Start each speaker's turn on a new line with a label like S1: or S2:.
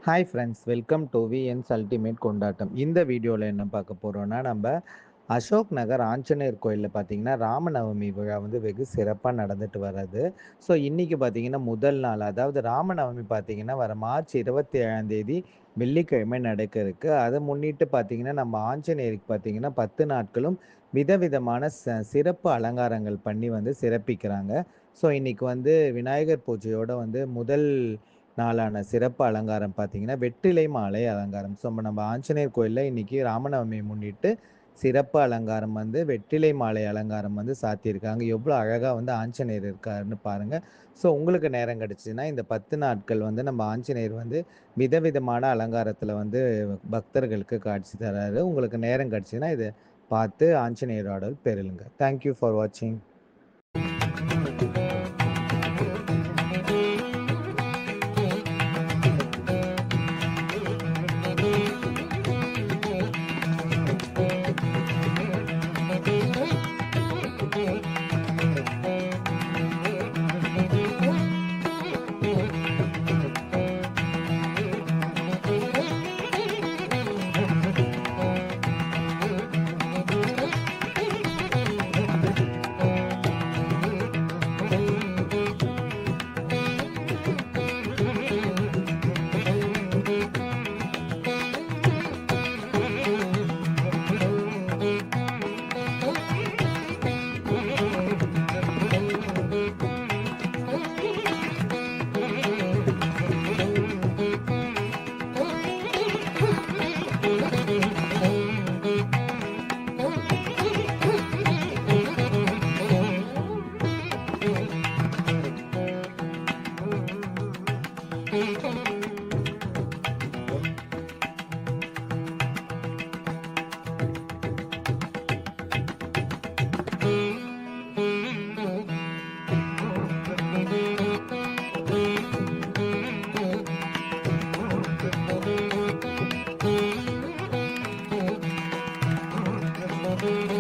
S1: Hi friends, welcome to VNS ultimate கொண்டாட்டம். இந்த வீடியோவில் என்ன பார்க்க போகிறோன்னா, நம்ம அசோக் நகர் ஆஞ்சநேயர் கோயிலில் பார்த்தீங்கன்னா ராமநவமி விழா வந்து வெகு சிறப்பாக நடந்துட்டு வர்றது. ஸோ இன்றைக்கி பார்த்தீங்கன்னா முதல் நாள், அதாவது ராமநவமி பார்த்தீங்கன்னா வர மார்ச் 27ஆம் தேதி வெள்ளிக்கிழமை நடக்க இருக்குது. அதை முன்னிட்டு பார்த்தீங்கன்னா நம்ம ஆஞ்சநேயருக்கு பார்த்தீங்கன்னா 10 நாட்களும் விதவிதமான சிறப்பு அலங்காரங்கள் பண்ணி வந்து சிறப்பிக்கிறாங்க. ஸோ இன்றைக்கி வந்து விநாயகர் பூஜையோட வந்து முதல் நாளான சிறப்பு அலங்காரம் பார்த்தீங்கன்னா, வெற்றிலை மாலை அலங்காரம். ஸோ நம்ம ஆஞ்சநேயர் கோயில்ல இன்னைக்கு ராமநவமியை முன்னிட்டு சிறப்பு அலங்காரம் வந்து வெற்றிலை மாலை அலங்காரம் வந்து சாத்தியிருக்காங்க. எவ்வளோ அழகா வந்து ஆஞ்சநேயர் இருக்காருன்னு பாருங்க. ஸோ உங்களுக்கு நேரம் கிடைச்சுச்சுன்னா, இந்த 10 நாட்கள் வந்து நம்ம ஆஞ்சநேயர் வந்து விதவிதமான அலங்காரத்தில வந்து பக்தர்களுக்கு காட்சி தராரு. உங்களுக்கு நேரம் கிடைச்சுதுன்னா, இத பார்த்து ஆஞ்சநேயரோட பெறுங்க. தேங்க் யூ ஃபார் வாட்சிங். Thank you.